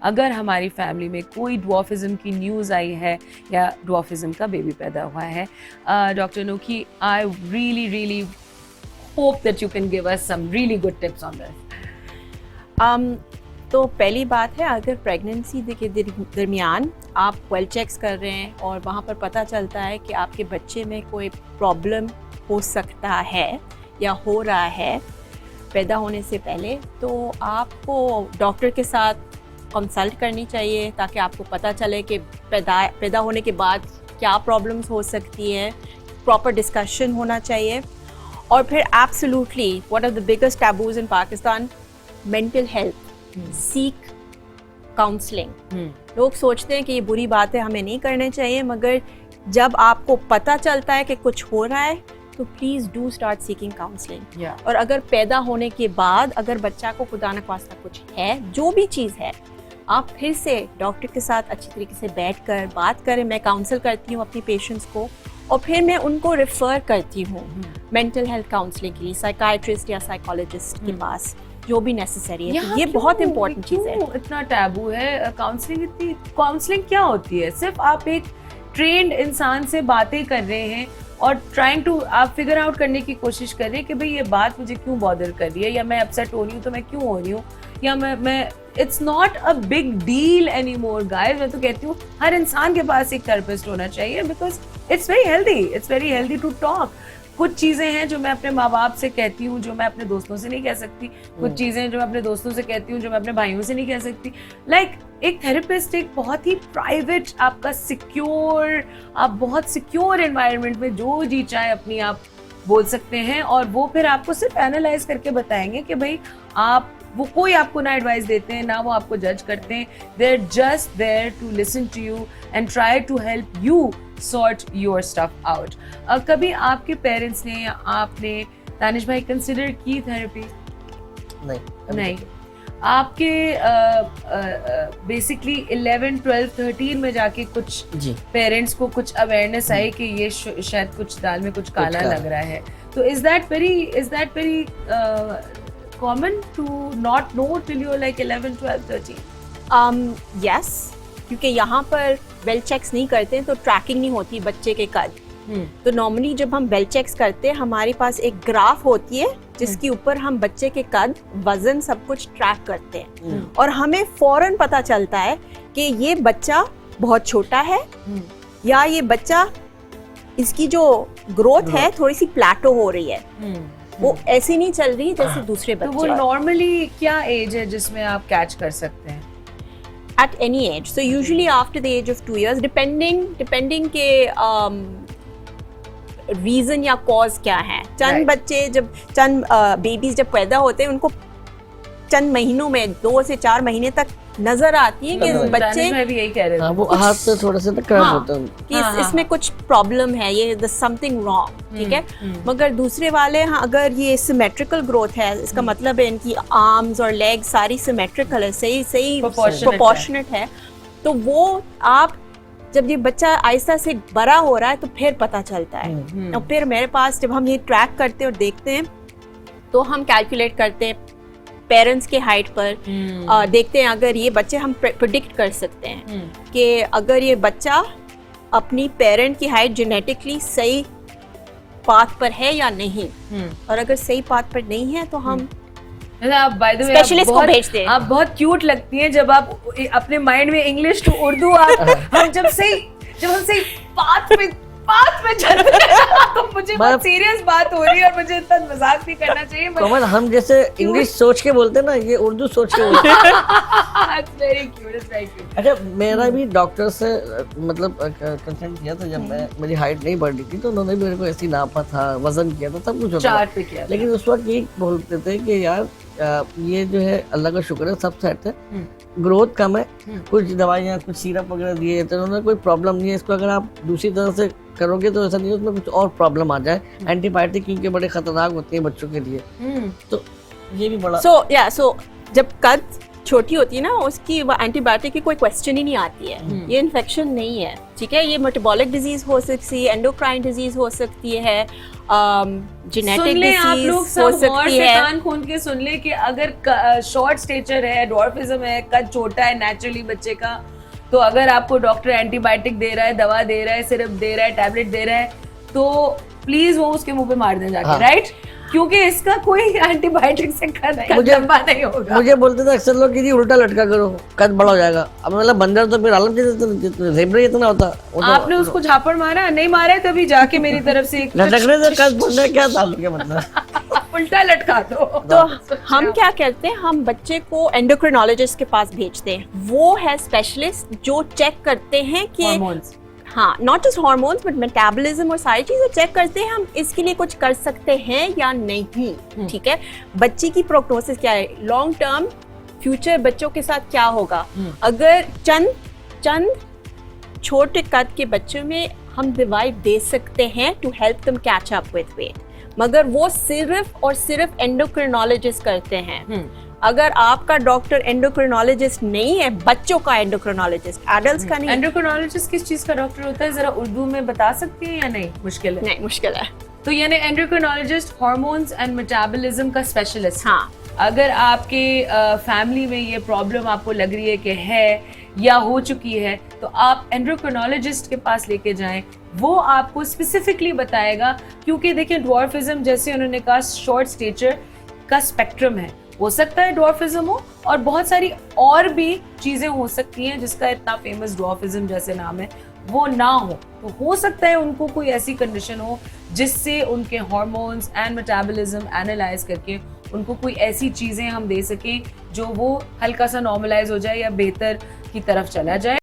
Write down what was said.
अगर हमारी फैमिली में कोई ड्वार्फिज्म की न्यूज़ आई है या ड्वार्फिज्म का बेबी पैदा हुआ है, doctor Noki, I really hope that you can give us some really good tips on this. तो पहली बात है, अगर प्रेगनेंसी के दरमियान आप वेल चेक्स कर रहे हैं और वहाँ पर पता चलता है कि आपके बच्चे में कोई प्रॉब्लम हो सकता है या हो रहा है पैदा होने से पहले, तो आपको डॉक्टर के साथ कंसल्ट करनी चाहिए ताकि आपको पता चले कि पैदा होने के बाद क्या प्रॉब्लम्स हो सकती हैं, प्रॉपर डिस्कशन होना चाहिए. और फिर absolutely one of the biggest taboos in Pakistan, mental health, seek counselling. लोग सोचते हैं कि ये बुरी बात है, हमें नहीं करने चाहिए, मगर जब आपको पता चलता है कि कुछ हो रहा है तो please do start seeking counselling. और अगर पैदा होने के बाद अगर बच्चा को खुदा न ख्वास्ता कुछ है, जो भी चीज़ है, आप फिर से डॉक्टर के साथ अच्छी तरीके से बैठकर बात करें. मैं काउंसल करती हूँ अपनी पेशेंट्स को और फिर मैं उनको रेफ़र करती हूँ मेंटल हेल्थ काउंसलिंग के लिए साइकाइट्रिस्ट या साइकोलॉजिस्ट के पास, जो भी नेसेसरी है. ये बहुत इंपॉर्टेंट चीज़ है. इतना टैबू है काउंसलिंग. काउंसलिंग क्या होती है? सिर्फ आप एक ट्रेंड इंसान से बातें कर रहे हैं और ट्राइंग टू आप फिगर आउट करने की कोशिश कर रहे हैं कि भाई ये बात मुझे क्यों बॉदर कर रही है, या मैं अपसेट हो रही हूँ तो मैं क्यों हो रही हूँ, या मैं it's not a big deal any more guys. मैं तो कहती हूँ हर इंसान के पास एक थेरेपिस्ट होना चाहिए, because it's very healthy to talk. कुछ चीज़ें हैं जो मैं अपने माँ बाप से कहती हूँ जो मैं अपने दोस्तों से नहीं कह सकती, कुछ चीज़ें जो मैं अपने दोस्तों से कहती हूँ जो मैं अपने भाइयों से नहीं कह सकती. एक थेरेपिस्ट एक बहुत ही प्राइवेट, आपका सिक्योर, आप बहुत सिक्योर एनवायरनमेंट में जो जी चाहे अपनी आप बोल सकते हैं, और वो फिर आपको सिर्फ एनालाइज करके बताएंगे कि भाई आप, वो कोई आपको ना एडवाइस देते हैं ना वो आपको जज करते हैं. They are just there to listen to you and try to help you sort your stuff out. कभी आपके पेरेंट्स ने या आपने, दानिश भाई, कंसिडर की थेरेपी? नहीं. आपके बेसिकली 11, 12, 13 में जाके कुछ पेरेंट्स को कुछ अवेयरनेस आई कि ये शायद कुछ दाल में कुछ काला लग रहा है. तो is that very common to not know till you're like 11, 12, 13? Yes, क्योंकि यहाँ पर वेल चेक्स नहीं करते हैं तो ट्रैकिंग नहीं होती बच्चे के कद. तो नॉर्मली जब हम वेल चेक्स करते हैं हमारे पास एक ग्राफ होती है जिसके ऊपर हम बच्चे के कद, वजन, सब कुछ ट्रैक करते हैं, और हमें फौरन पता चलता है कि ये बच्चा बहुत छोटा है या ये बच्चा, इसकी जो ग्रोथ है थोड़ी सी प्लेटो हो रही है, वो ऐसी नहीं चल रही जैसे दूसरे बच्चे. तो वो नॉर्मली क्या एज है जिसमें आप कैच कर सकते हैं? At any age, so usually after the age of 2 years, depending के रीजन या कॉज क्या है. चंद बच्चे चंद बेबीज जब पैदा होते हैं उनको चंद महीनों में 2 से 4 महीने तक नजर आती है कि बच्चे, मैं भी यही कह रही हूँ, वो हाथ से थोड़ा सा क्रैम्प होता है कि इसमें कुछ प्रॉब्लम है, ये समथिंग रॉन्ग, ठीक है. मगर दूसरे वाले, अगर ये सिमेट्रिकल ग्रोथ है, इसका मतलब है इनकी आर्म्स और लेग्स सारी सिमेट्रिकल है, सही प्रोपोर्शनेट है, तो वो आप जब ये बच्चा आहिस्ता से बड़ा हो रहा है तो फिर पता चलता है. और फिर मेरे पास जब हम ये ट्रैक करते हैं और देखते हैं तो हम कैलकुलेट करते हैं पेरेंट्स के हाइट पर, देखते हैं अगर ये बच्चे, हम प्रेडिक्ट कर सकते हैं कि अगर ये बच्चा अपनी पेरेंट की हाइट जेनेटिकली सही पाथ पर है या नहीं, और अगर सही पाथ पर नहीं है तो हम स्पेशलिस्ट को भेजते हैं. आप बहुत क्यूट लगती हैं जब आप अपने माइंड में इंग्लिश टू उर्दू हम जब हम सही पाथ पे चलते हैं तो मुझे बहुत सीरियस बात हो रही है और मुझे इतना मजाक नहीं करना चाहिए. कमल, हम जैसे इंग्लिश सोच के बोलते हैं ना, ये उर्दू सोच के बोलते हैं. It's very cute. अच्छा, मेरा भी डॉक्टर से मतलब कंसल्ट किया था जब मेरी हाइट नहीं बढ़ रही थी, तो उन्होंने मेरे को ऐसी नापा था, वजन किया था, सब कुछ होता चार्ट पे किया. लेकिन उस वक्त ये बोलते थे कि यार ये जो है अल्लाह का शुक्र है, सब सेट है, ग्रोथ कम है, कुछ दवाइयाँ, कुछ सिरप वगैरह दिए तो उन्होंने कोई प्रॉब्लम नहीं है, इसको अगर आप दूसरी तरह से करोगे तो ऐसा नहीं है उसमें कुछ और प्रॉब्लम आ जाए. एंटीबायोटिक क्योंकि बड़े खतरनाक होते हैं बच्चों के लिए, तो ये भी बड़ा. सो जब कद छोटी होती है ना, उसकी एंटीबायोटिक की कोई क्वेश्चन ही नहीं आती है. ये इन्फेक्शन नहीं है, ठीक है, ये मेटाबॉलिक डिजीज हो सकती है, एंडोक्राइन डिजीज हो सकती है, जेनेटिक सुन लें आप लोग डिसीज हो सब और सकती से है। कान खोल के सुन लें कि अगर शॉर्ट स्टेचर है, ड्वार्फिज्म है, कद छोटा है नेचुरली बच्चे का, तो अगर आपको डॉक्टर एंटीबायोटिक दे रहा है, दवा दे रहा है, सिरप दे रहा है, टैबलेट दे रहा है, तो प्लीज वो उसके मुंह पे मार दें जाके, हाँ। राइट? क्योंकि इसका कोई एंटीबायोटिक से कद लंबा नहीं होगा। मुझे बोलते थे अक्सर लोग कि जी उल्टा लटका करो, कद बड़ा हो जाएगा। अब मतलब बंदर तो फिर आलम जितना इतना होता। वो तो आपने उसको झापड़ मारा नहीं मारा है, तभी जाके मेरी तरफ से एक लटकने से कद बढ़ने क्या ताल्लुक है मतलब। उल्टा लटका दो। तो हम क्या करते हैं, हम बच्चे को एंडोक्रिनोलॉजिस्ट के पास भेजते हैं। वो है स्पेशलिस्ट जो चेक करते हैं कि हार्मोन्स, हाँ, not just hormones but metabolism और सारी चीजें चेक करते हैं हम इसके लिए कुछ कर सकते हैं या नहीं। ठीक है, बच्चे की प्रोग्नोसिस क्या है, लॉन्ग टर्म फ्यूचर बच्चों के साथ क्या होगा। अगर चंद छोटे कद के बच्चों में हम दवाई दे सकते हैं to help them catch up with weight, मगर वो सिर्फ और सिर्फ एंडोक्रिनोलॉजिस्ट करते हैं। अगर आपका डॉक्टर एंडोक्रिनोलॉजिस्ट नहीं है, बच्चों का एंडोक्रिनोलॉजिस्ट, एडल्ट्स का नहीं। एंडोक्रिनोलॉजिस्ट किस चीज का डॉक्टर होता है, जरा उर्दू में बता सकती है या नहीं? मुश्किल है? नहीं, मुश्किल है। तो यानी एंडोक्रिनोलॉजिस्ट हार्मोन्स एंड मेटाबॉलिज्म का स्पेशलिस्ट। हाँ, अगर आपके फैमिली में ये प्रॉब्लम आपको लग रही है कि है या हो चुकी है, तो आप एंडोक्रिनोलॉजिस्ट के पास लेके जाएं, वो आपको स्पेसिफिकली बताएगा। क्योंकि देखिए ड्वार्फिज्म, जैसे उन्होंने कहा, शॉर्ट स्टेचर का स्पेक्ट्रम है। हो सकता है ड्वार्फिज्म हो और बहुत सारी और भी चीजें हो सकती हैं जिसका इतना फेमस ड्वार्फिज्म जैसे नाम है वो ना हो सकता है उनको कोई ऐसी कंडीशन हो जिससे उनके हार्मोन्स एंड मेटाबॉलिज्म एनालाइज करके उनको कोई ऐसी चीजें हम दे सकें जो वो हल्का सा नॉर्मलाइज हो जाए या बेहतर की तरफ चला जाए।